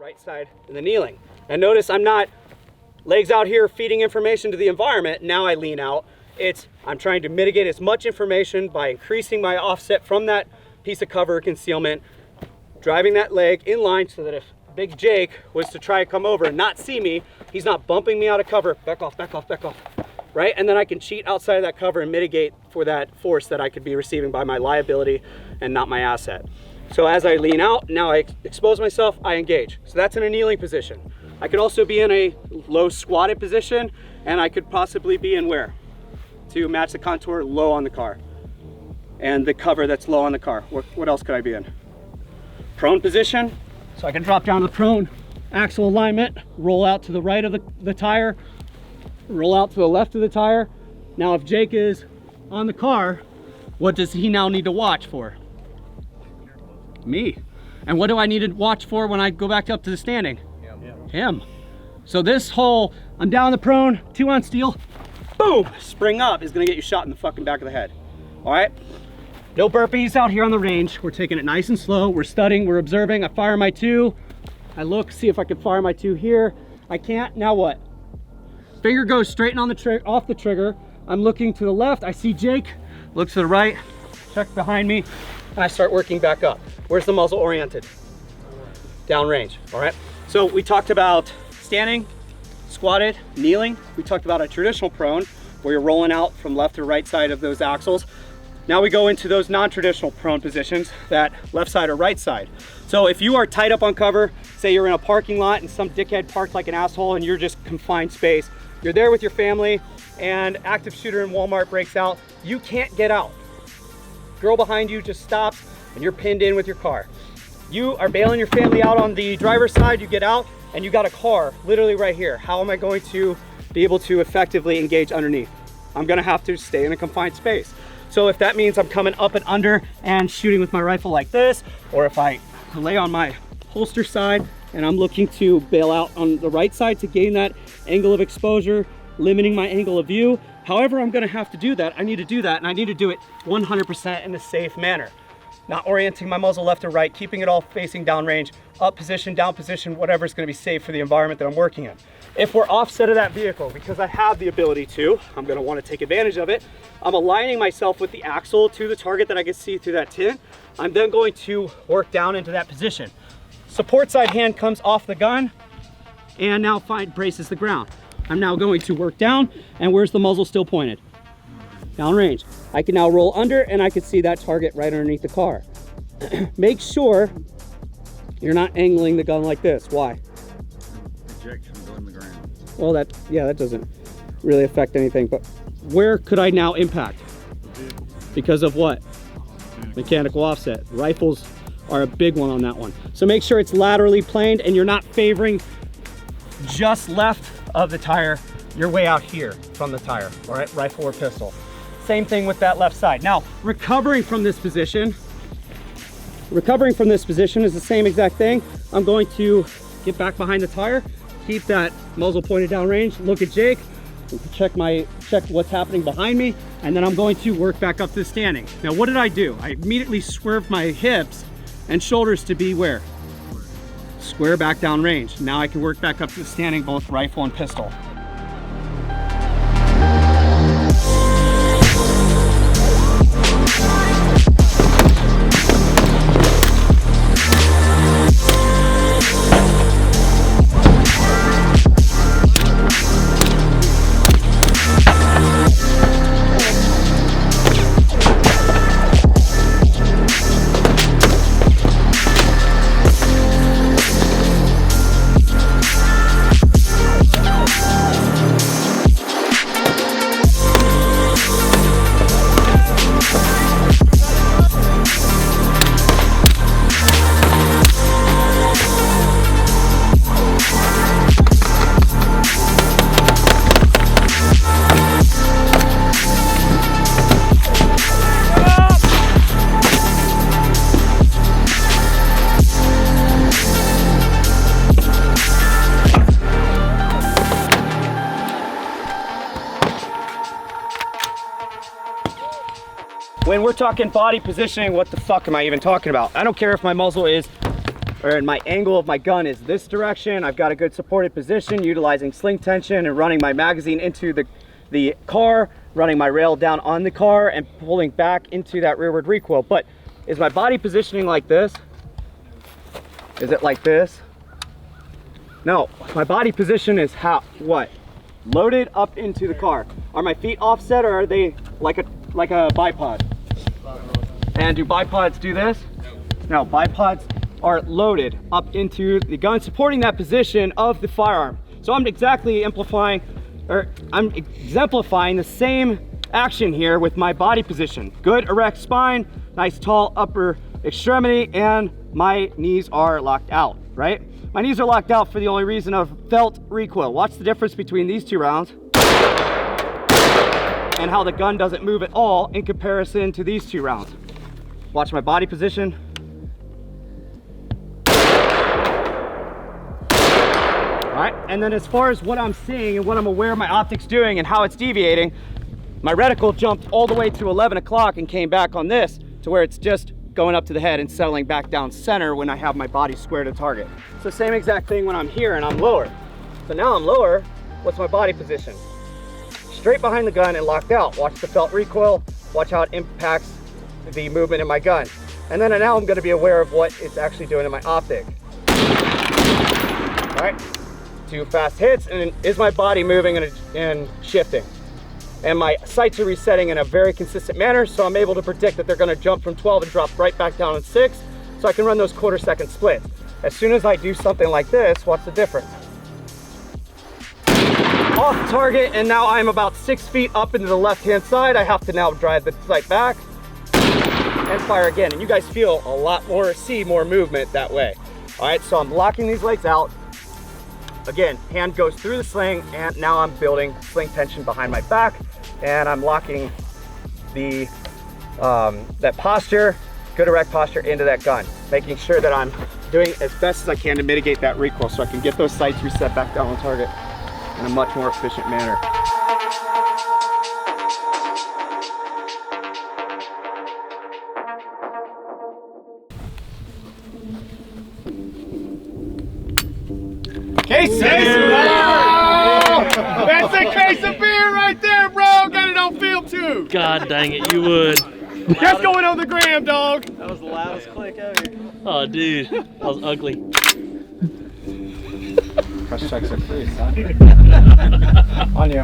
right side in the kneeling. And notice I'm not legs out here feeding information to the environment. Now I lean out. I'm trying to mitigate as much information by increasing my offset from that piece of cover concealment, driving that leg in line so that if Big Jake was to try to come over and not see me, he's not bumping me out of cover. Back off, back off, back off. Right? And then I can cheat outside of that cover and mitigate for that force that I could be receiving by my liability and not my asset. So as I lean out, now I expose myself, I engage. So that's in a kneeling position. I could also be in a low squatted position, and I could possibly be in where? To match the contour, low on the car. And the cover that's low on the car. What else could I be in? Prone position. So I can drop down to the prone, axle alignment, roll out to the right of the tire, roll out to the left of the tire. Now if Jake is on the car, what does he now need to watch for? Me. And what do I need to watch for when I go back up to the standing? Him. So this whole, I'm down the prone, 2 on steel, boom, spring up is gonna get you shot in the fucking back of the head. All right? No burpees out here on the range. We're taking it nice and slow. We're studying, we're observing. I fire my 2. I look, see if I can fire my 2 here. I can't, now what? Finger goes straight on the off the trigger. I'm looking to the left, I see Jake, look to the right, check behind me, and I start working back up. Where's the muzzle oriented? Downrange, all right? So we talked about standing, squatted, kneeling. We talked about a traditional prone, where you're rolling out from left to right side of those axles. Now we go into those non-traditional prone positions, that left side or right side. So if you are tied up on cover, say you're in a parking lot and some dickhead parked like an asshole and you're just confined space, you're there with your family and active shooter in Walmart breaks out, you can't get out. Girl behind you just stops and you're pinned in with your car. You are bailing your family out on the driver's side, you get out and you got a car literally right here. How am I going to be able to effectively engage underneath? I'm gonna have to stay in a confined space. So if that means I'm coming up and under and shooting with my rifle like this, or if I lay on my holster side and I'm looking to bail out on the right side to gain that angle of exposure, limiting my angle of view, however I'm gonna have to do that, I need to do that, and I need to do it 100% in a safe manner. Not orienting my muzzle left or right, keeping it all facing downrange, up position, down position, whatever's gonna be safe for the environment that I'm working in. If we're offset of that vehicle, because I have the ability to, I'm gonna wanna take advantage of it, I'm aligning myself with the axle to the target that I can see through that tint. I'm then going to work down into that position. Support side hand comes off the gun and now braces the ground. I'm now going to work down, and where's the muzzle still pointed? Downrange. I can now roll under and I can see that target right underneath the car. Make sure you're not angling the gun like this. Why? Ejection going the ground. Well, that doesn't really affect anything, but where could I now impact? Because of what? Mechanical offset. Rifles are a big one on that one. So make sure it's laterally planed and you're not favoring just left of the tire. You're way out here from the tire, all right? Rifle or pistol. Same thing with that left side. Now, recovering from this position is the same exact thing. I'm going to get back behind the tire, keep that muzzle pointed downrange, look at Jake, check what's happening behind me, and then I'm going to work back up to the standing. Now, what did I do? I immediately swerved my hips and shoulders to be where? Square back downrange. Now I can work back up to the standing, both rifle and pistol. When we're talking body positioning, what the fuck am I even talking about? I don't care if my muzzle is or my angle of my gun is this direction. I've got a good supported position, utilizing sling tension and running my magazine into the car, running my rail down on the car and pulling back into that rearward recoil. But is my body positioning like this? Is it like this? No, my body position is what? Loaded up into the car. Are my feet offset or are they like a bipod? And do bipods do this? No, bipods are loaded up into the gun, supporting that position of the firearm. So I'm exemplifying the same action here with my body position. Good erect spine, nice tall upper extremity, and my knees are locked out, right? My knees are locked out for the only reason of felt recoil. Watch the difference between these 2 rounds and how the gun doesn't move at all in comparison to these 2 rounds. Watch my body position. All right, and then as far as what I'm seeing and what I'm aware of my optics doing and how it's deviating, my reticle jumped all the way to 11 o'clock and came back on this to where it's just going up to the head and settling back down center when I have my body square to target. So same exact thing when I'm here and I'm lower. So now I'm lower, what's my body position? Straight behind the gun and locked out. Watch the felt recoil, watch how it impacts the movement in my gun. And then now I'm gonna be aware of what it's actually doing in my optic. All right, 2 fast hits, and is my body moving and shifting? And my sights are resetting in a very consistent manner, so I'm able to predict that they're gonna jump from 12 and drop right back down in 6, so I can run those 1/4 second splits. As soon as I do something like this, what's the difference? Off target, and now I'm about 6 feet up into the left-hand side. I have to now drive the sight back and fire again. And you guys feel a lot more, see more movement that way. All right, so I'm locking these legs out. Again, hand goes through the sling, and now I'm building sling tension behind my back, and I'm locking the that posture, good erect posture, into that gun, making sure that I'm doing as best as I can to mitigate that recoil so I can get those sights reset back down on target in a much more efficient manner. Case of beer! That's a case of beer right there, bro! Got it on film too! God dang it, you would. That's going on the gram, dog! That was the loudest click ever. Oh, dude, that was ugly. Press checks are free, son. On you.